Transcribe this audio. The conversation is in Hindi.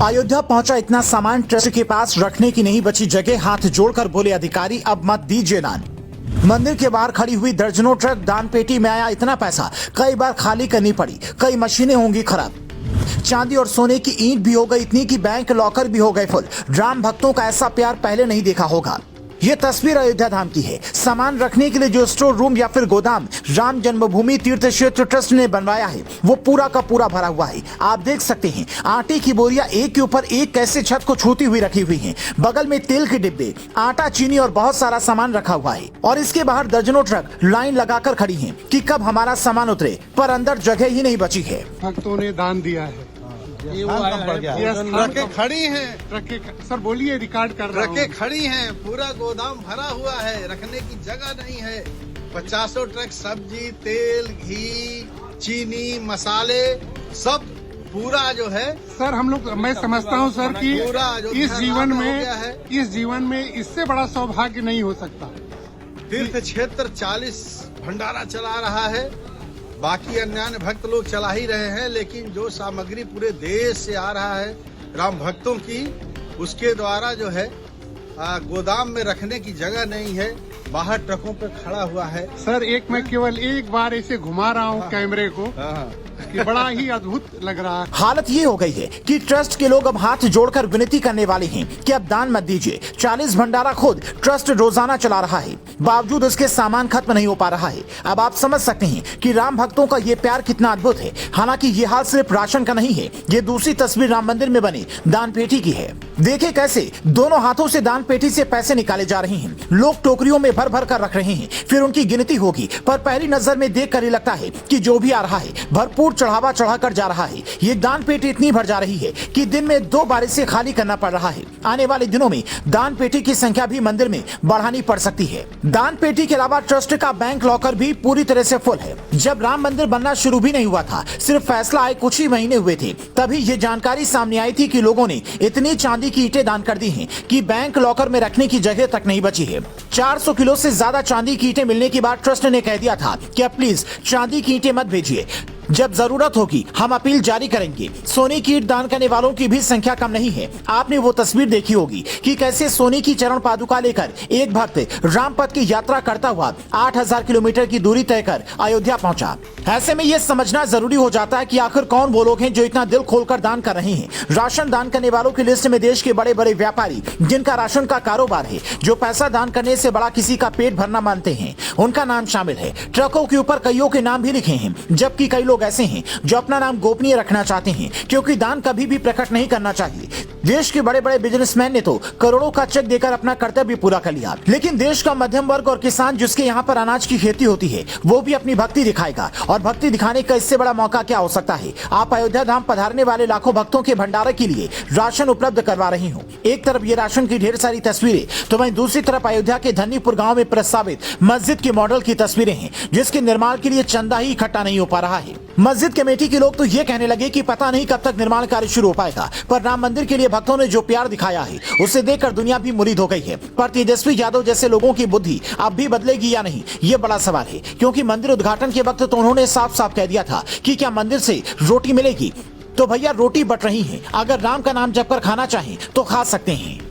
अयोध्या पहुंचा इतना सामान ट्रस्ट के पास रखने की नहीं बची जगह। हाथ जोड़कर बोले अधिकारी, अब मत दीजिए दान। मंदिर के बाहर खड़ी हुई दर्जनों ट्रक, दान पेटी में आया इतना पैसा कई बार खाली करनी पड़ी, कई मशीनें होंगी खराब। चांदी और सोने की ईंट भी हो गई इतनी कि बैंक लॉकर भी हो गए फुल। राम भक्तों का ऐसा प्यार पहले नहीं देखा होगा। ये तस्वीर अयोध्या धाम की है। सामान रखने के लिए जो स्टोर रूम या फिर गोदाम राम जन्मभूमि तीर्थ क्षेत्र ट्रस्ट ने बनवाया है वो पूरा का पूरा भरा हुआ है। आप देख सकते हैं आटे की बोरियां एक के ऊपर एक कैसे छत को छूती हुई रखी हुई हैं। बगल में तेल के डिब्बे, आटा, चीनी और बहुत सारा सामान रखा हुआ है और इसके बाहर दर्जनों ट्रक लाइन लगाकर खड़ी हैं कि कब हमारा सामान उतरे, पर अंदर जगह ही नहीं बची है। भक्तों ने दान दिया है। ट्रकें खड़ी हैं, सर बोलिए, रिकॉर्ड कर रहा हूं। ट्रकें खड़ी हैं, पूरा गोदाम भरा हुआ है, रखने की जगह नहीं है। 50 ट्रक सब्जी, तेल, घी, चीनी, मसाले सब पूरा जो है सर हम लोग, मैं समझता हूं सर कि इस जीवन में इससे बड़ा सौभाग्य नहीं हो सकता। तीर्थ क्षेत्र 40 भंडारा चला रहा है, बाकी अन्य भक्त लोग चला ही रहे हैं, लेकिन जो सामग्री पूरे देश से आ रहा है राम भक्तों की, उसके द्वारा जो है गोदाम में रखने की जगह नहीं है, बाहर ट्रकों पे खड़ा हुआ है। सर मैं केवल एक बार ऐसे घुमा रहा हूँ कैमरे को कि बड़ा ही अद्भुत लग रहा है। हालत ये हो गई है कि ट्रस्ट के लोग अब हाथ जोड़कर विनती करने वाले हैं कि अब दान मत दीजिए। 40 भंडारा खुद ट्रस्ट रोजाना चला रहा है, बावजूद उसके सामान खत्म नहीं हो पा रहा है। अब आप समझ सकते हैं कि राम भक्तों का ये प्यार कितना अद्भुत है। हालांकि ये हाल सिर्फ राशन का नहीं है, ये दूसरी तस्वीर राम मंदिर में बनी दान पेटी की है। देखे कैसे दोनों हाथों से दान पेटी से पैसे निकाले जा रहे हैं। लोग टोकरियों में भर भर कर रख रहे हैं, फिर उनकी गिनती होगी, पर पहली नजर में देख कर ही लगता है कि जो भी आ रहा है भरपूर चढ़ावा चढ़ाकर जा रहा है। ये दान पेटी इतनी भर जा रही है कि दिन में 2 बार इसे खाली करना पड़ रहा है। आने वाले दिनों में दान पेटी की संख्या भी मंदिर में बढ़ानी पड़ सकती है। दान पेटी के अलावा ट्रस्ट का बैंक लॉकर भी पूरी तरह से फुल है। जब राम मंदिर बनना शुरू भी नहीं हुआ था, सिर्फ फैसला आए कुछ ही महीने हुए थे, तभी ये जानकारी सामने आई थी कि लोगों ने इतनी चांदी की ईंटें दान कर दी हैं कि बैंक लॉकर में रखने की जगह तक नहीं बची है। 400 किलो से ज्यादा चांदी की ईंटें मिलने के बाद ट्रस्ट ने कह दिया था कि अब प्लीज चांदी की ईंटें मत भेजिए, जब जरूरत होगी हम अपील जारी करेंगे। सोने की ईंट दान करने वालों की भी संख्या कम नहीं है। आपने वो तस्वीर देखी होगी कि कैसे सोने की चरण पादुका लेकर एक भक्त रामपथ की यात्रा करता हुआ 8000 किलोमीटर की दूरी तय कर अयोध्या पहुंचा। ऐसे में ये समझना जरूरी हो जाता है कि आखिर कौन वो लोग हैं जो इतना दिल खोलकर दान कर रहे हैं। राशन दान करने वालों की लिस्ट में देश के बड़े बड़े व्यापारी जिनका राशन का कारोबार है, जो पैसा दान करने से बड़ा किसी का पेट भरना मानते हैं, उनका नाम शामिल है। ट्रकों के ऊपर कईयों के नाम भी लिखे हैं, जबकि कई लोग ऐसे हैं जो अपना नाम गोपनीय रखना चाहते हैं, क्योंकि दान कभी भी प्रकट नहीं करना चाहिए। देश के बड़े बड़े बिजनेसमैन ने तो करोड़ों का चेक देकर अपना कर्तव्य पूरा कर लिया, लेकिन देश का मध्यम वर्ग और किसान जिसके यहाँ पर अनाज की खेती होती है, वो भी अपनी भक्ति दिखाएगा। और भक्ति दिखाने का इससे बड़ा मौका क्या हो सकता है। आप अयोध्या धाम पधारने वाले लाखों भक्तों के भंडारे के लिए राशन उपलब्ध करवा रही हूँ। एक तरफ ये राशन की ढेर सारी तस्वीरें, तो वहीं दूसरी तरफ अयोध्या के धन्नीपुर गाँव में प्रस्तावित मस्जिद के मॉडल की तस्वीरें हैं, जिसके निर्माण के लिए चंदा ही इकट्ठा नहीं हो पा रहा है। मस्जिद कमेटी के लोग तो ये कहने लगे कि पता नहीं कब तक निर्माण कार्य शुरू हो पाएगा, पर राम मंदिर के लिए भक्तों ने जो प्यार दिखाया है उसे देखकर दुनिया भी मुरीद हो गई है। पर तेजस्वी यादव जैसे लोगों की बुद्धि अब भी बदलेगी या नहीं, ये बड़ा सवाल है, क्योंकि मंदिर उद्घाटन के वक्त तो उन्होंने साफ साफ कह दिया था कि क्या मंदिर से रोटी मिलेगी। तो भैया रोटी बट रही है, अगर राम का नाम जपकर खाना चाहें तो खा सकते हैं।